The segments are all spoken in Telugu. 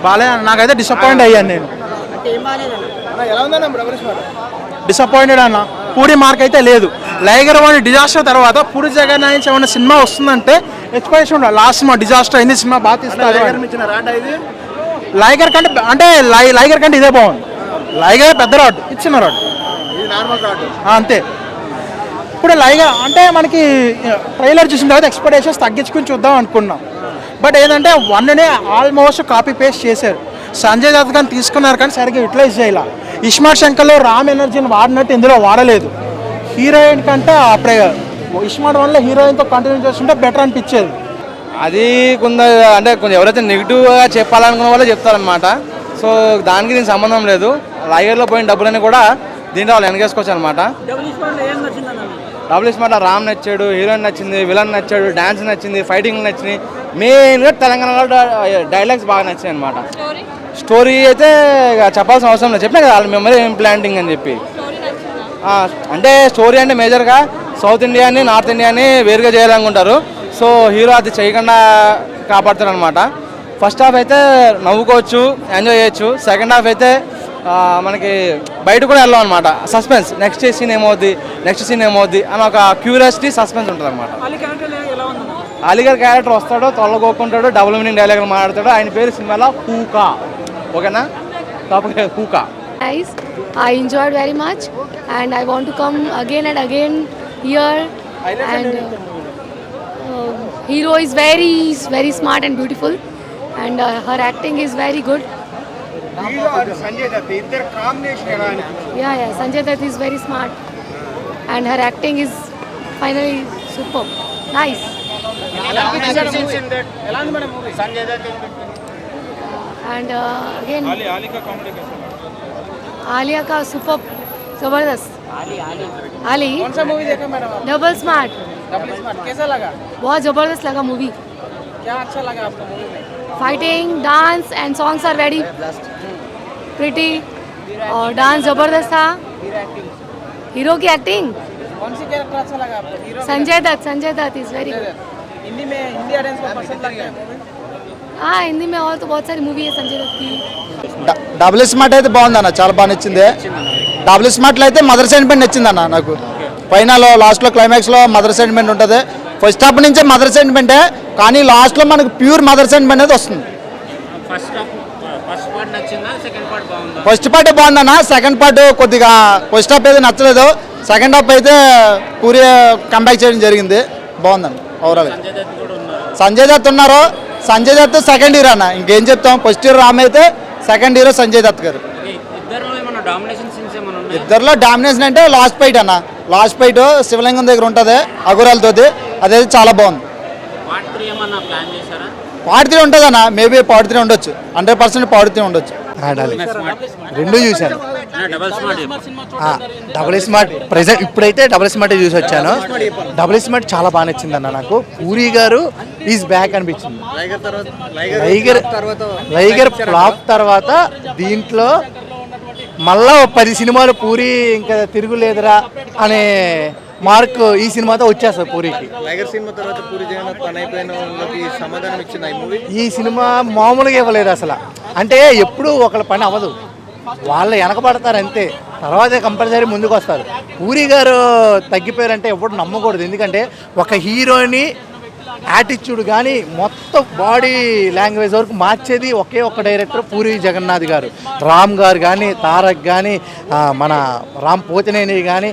బాలే నాకైతే డిసప్పాయింట్ అయ్యాను నేను. డిసప్పాయింటెడ్ అన్న. పూరి మార్క్ అయితే లేదు. లైగర్ వాడి డిజాస్టర్ తర్వాత పూరి జగన్నాథ్ ఏమన్నా సినిమా వస్తుందంటే ఎక్స్పెక్టేషన్ ఉండాలి. లాస్ట్ సినిమా డిజాస్టర్ అయింది, సినిమా బాగా తీస్తారు. లైగర్ కంటే అంటే లైగర్ కంటే ఇదే బాగుంది. లైగర్ పెద్ద రాడ్, ఇది చిన్న రాడ్ అంతే. ఇప్పుడు లైగర్ అంటే మనకి ట్రైలర్ చూసిన తర్వాత ఎక్స్పెక్టేషన్స్ తగ్గించుకుని చూద్దాం అనుకున్నాం. బట్ ఏంటంటే వన్నే ఆల్మోస్ట్ కాపీ పేస్ట్ చేశారు. సంజయ్ దత్ కానీ తీసుకున్నారు కానీ సరిగ్గా యూటిలైజ్ చేయాల. ఇస్మార్ట్ శంకర్లో రామ్ ఎనర్జీని వాడినట్టు ఇందులో వాడలేదు. హీరోయిన్ కంటే అప్పుడే ఇస్మార్ట్ వన్లో హీరోయిన్తో కంటిన్యూ చేస్తుంటే బెటర్ అనిపించేది. అది అంటే కొంచెం ఎవరైతే నెగిటివ్గా చెప్పాలనుకున్న వాళ్ళే చెప్తారనమాట. సో దానికి దీనికి సంబంధం లేదు. లైగర్లో పోయిన డబ్బులని కూడా దీంట్లో వాళ్ళు వెనకేసుకోవచ్చు అనమాట. డబుల్ స్మార్ట్ రామ్ నచ్చాడు, హీరోయిన్ నచ్చింది, విలన్ నచ్చాడు, డ్యాన్స్ నచ్చింది, ఫైటింగ్ నచ్చినాయి. మెయిన్గా తెలంగాణలో డైలాగ్స్ బాగా నచ్చాయి అనమాట. స్టోరీ అయితే చెప్పాల్సిన అవసరం లేదు, చెప్పినా కదా వాళ్ళ మెమరీ ఇంప్లాంటింగ్ అని చెప్పి. అంటే స్టోరీ అంటే మేజర్గా సౌత్ ఇండియాని నార్త్ ఇండియాని వేరుగా చేయాలనుకుంటారు. సో హీరో అది చేయకుండా కాపాడుతారు అనమాట. ఫస్ట్ హాఫ్ అయితే నవ్వుకోవచ్చు, ఎంజాయ్ చేయొచ్చు. సెకండ్ హాఫ్ అయితే మనకి బయట కూడా వెళ్ళాం అనమాట. సస్పెన్స్, నెక్స్ట్ సీన్ ఏమవుద్ది అని ఒక క్యూరియాసిటీ, సస్పెన్స్ ఉంటుంది అనమాట. అలీగారి క్యారెక్టర్ వస్తాడు, తొలగొక్కుంటాడు, డబుల్ మీనింగ్ డైలాగ్ మాట్లాడతాడు. ఆయన పేరు సినిమాలో హూకా. ఓకేనా? తప్పక హూకా. I enjoyed very much and I want to come again and again here. And hero is very smart and beautiful and her acting is very good. Sanjay Dutt ఇద్దరు కాంబినేషన్ ఎలా అనిపించింది? Yeah, Sanjay Dutt is very smart and her acting is finally superb. Nice. Sanjay Dutt And again Alia का सुपर जबरदस्त. आली कौन सा मूवी देखा मैडम? Double smart. कैसा लगा? बहुत जबरदस्त लगा मूवी. क्या अच्छा लगा आपको मूवी में? Fighting, dance and songs are very pretty और डांस जबरदस्त था. हीरो की एक्टिंग. कौन सी कैरेक्टर अच्छा लगा आपको? Hero Sanjay Dutt is very good. Hindi audience को पसंद लग गया? हाँ, हिंदी में और तो बहुत सारी मूवी है संजय दत्त की. డబుల్ స్మార్ట్ అయితే బాగుందన్న, చాలా బాగా నచ్చింది. డబుల్ స్మార్ట్లో అయితే మదర్ సెంటిమెంట్ నచ్చిందన్న నాకు. ఫైనల్ లాస్ట్లో క్లైమాక్స్లో మదర్ సెంటిమెంట్ ఉంటుంది. ఫస్ట్ హాఫ్ నుంచే మదర్ సెంటిమెంటే, కానీ లాస్ట్లో మనకు ప్యూర్ మదర్ సెంటిమెంట్ అనేది వస్తుంది. ఫస్ట్ పార్ట్ బాగుందన్న, సెకండ్ పార్ట్ కొద్దిగా ఫస్ట్ హాఫ్ అయితే నచ్చలేదు. సెకండ్ హాఫ్ అయితే పూరి కంబ్యాక్ చేయడం జరిగింది. బాగుందన్న ఓవరాల్. సంజయ్ దత్ ఉన్నారు. సంజయ్ దత్ సెకండ్ హీరో అన్న, ఇంకేం చెప్తాం. ఫస్ట్ హీరో రామ్ అయితే సెకండ్ హీరో సంజయ్ దత్ గారు. ఇద్దరులో డామినేషన్ అంటే లాస్ట్ ఫైట్ అన్న. లాస్ట్ ఫైట్ శివలింగం దగ్గర ఉంటుంది అఘోరాలతోటి, అదైతే చాలా బాగుంది. పార్ట్ 3 ఉంటుంది అన్న, మేబీ పార్ట్ 3 ఉండొచ్చు, 100% పార్ట్ 3 ఉండొచ్చు. రెండు చూశాను. డబుల్ స్మార్ట్ ప్రెసెంట్ ఇప్పుడైతే డబుల్ స్మార్ట్ చూసి వచ్చాను. డబుల్ స్మార్ట్ చాలా బాగా నచ్చింది అన్న నాకు. పూరి గారు ఈజ్ బ్యాక్ అనిపించింది. లైగర్ ఫ్లాప్ తర్వాత దీంట్లో మళ్ళా 10 సినిమాలు పూరి ఇంకా తిరుగులేదురా అనే మార్క్ ఈ సినిమాతో వచ్చేస్తుంది పూరికి. లైగర్ సినిమా తర్వాత పూరి జగన్నాథ్ పని అయిపోయిన వాళ్ళకి సమాధానం ఇచ్చింది ఈ మూవీ. ఈ సినిమా మామూలుగా ఇవ్వలేదు అసలు. అంటే ఎప్పుడు ఒకళ్ళ పని అవ్వదు, వాళ్ళు వెనకబడతారు అంతే, తర్వాతే కంపల్సరీ ముందుకు వస్తారు. పూరి గారు తగ్గిపోయారంటే ఎప్పుడు నమ్మకూడదు. ఎందుకంటే ఒక హీరోని యాటిట్యూడ్ కానీ మొత్తం బాడీ లాంగ్వేజ్ వరకు మార్చేది ఒకే ఒక్క డైరెక్టర్ పూరి జగన్నాథ్ గారు. రామ్ గారు కానీ, తారక్ కానీ, మన రామ్ పోతినేని కానీ,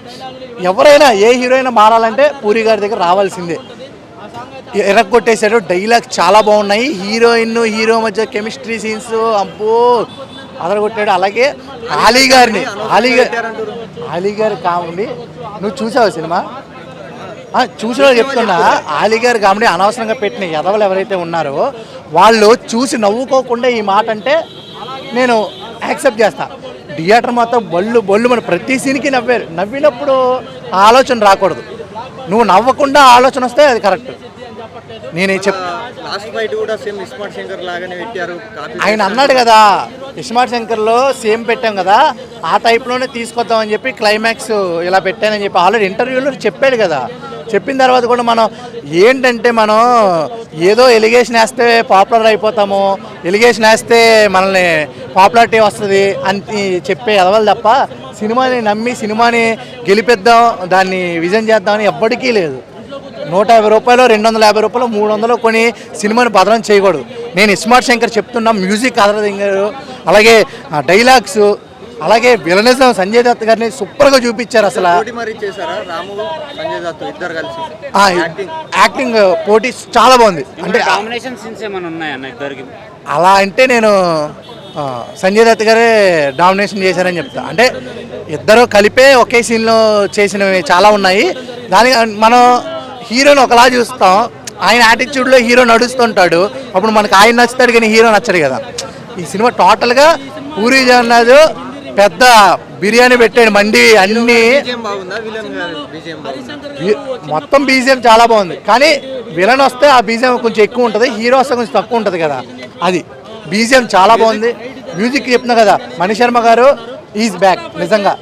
ఎవరైనా ఏ హీరోయిన్ మారాలంటే పూరి గారి దగ్గర రావాల్సిందే. ఎరగొట్టేశాడు. డైలాగ్ చాలా బాగున్నాయి. హీరోయిన్ హీరో మధ్య కెమిస్ట్రీ సీన్స్ అబ్బో అదరగొట్టాడు. అలాగే అలీ గారు కామెడీ నువ్వు చూసావు సినిమా? చూసిన చెప్తున్నా, అలీ గారు కామెడీ అనవసరంగా పెట్టిన ఎదవలు ఎవరైతే ఉన్నారో వాళ్ళు చూసి నవ్వుకోకుండా ఈ మాట అంటే నేను యాక్సెప్ట్ చేస్తా. థియేటర్ మొత్తం బొళ్ళు మన ప్రతి సీన్కి నవ్వారు. నవ్వినప్పుడు ఆలోచన రాకూడదు, నువ్వు నవ్వకుండా ఆలోచన వస్తే అది కరెక్ట్. నేనే ఆయన అన్నాడు కదా, ఇస్మార్ట్ శంకర్లో సేమ్ పెట్టాం కదా, ఆ టైప్లోనే తీసుకొద్దామని చెప్పి క్లైమాక్స్ ఇలా పెట్టానని చెప్పి ఆల్రెడీ ఇంటర్వ్యూలో చెప్పాడు కదా. చెప్పిన తర్వాత కూడా మనం ఏంటంటే మనం ఏదో ఎలిగేషన్ వేస్తే పాపులర్ అయిపోతాము, ఎలిగేషన్ వేస్తే మనల్ని పాపులారిటీ వస్తుంది అని చెప్పే ఎదవాలి తప్ప సినిమాని నమ్మి సినిమాని గెలిపిద్దాం, దాన్ని విజన్ చేద్దామని ఎవ్వడికీ లేదు. 150 రూపాయలు, 250 రూపాయలు, 300 కొని సినిమాని బదనం చేయకూడదు. నేను ఇస్మార్ట్ శంకర్ చెప్తున్నా, మ్యూజిక్ అదరదింగారు, అలాగే డైలాగ్స్, అలాగే విలనిజం సంజయ్ దత్ గారిని సూపర్గా చూపించారు. అసలు యాక్టింగ్ పోటీ చాలా బాగుంది. అంటే అలా అంటే నేను సంజయ్ దత్ గారే డామినేషన్ చేశారని చెప్తా. అంటే ఇద్దరు కలిపే ఒకే సీన్లో చేసినవి చాలా ఉన్నాయి. దానికి మనం హీరోని ఒకలా చూస్తాం, ఆయన యాటిట్యూడ్లో హీరో నడుస్తుంటాడు, అప్పుడు మనకు ఆయన నచ్చుతాడు కానీ హీరో నచ్చడు కదా. ఈ సినిమా టోటల్గా పూరి జగన్నాథ్ పెద్ద బిర్యానీ పెట్టాడు, మండి అన్నీ మొత్తం బీజిఎం చాలా బాగుంది. కానీ విలన్ వస్తే ఆ బీజిఎం కొంచెం ఎక్కువ ఉంటుంది, హీరో వస్తే కొంచెం తక్కువ ఉంటుంది కదా. అది బీజిఎం చాలా బాగుంది. మ్యూజిక్ చెప్తున్నా కదా, మణిశర్మ గారు ఈజ్ బ్యాక్ నిజంగా.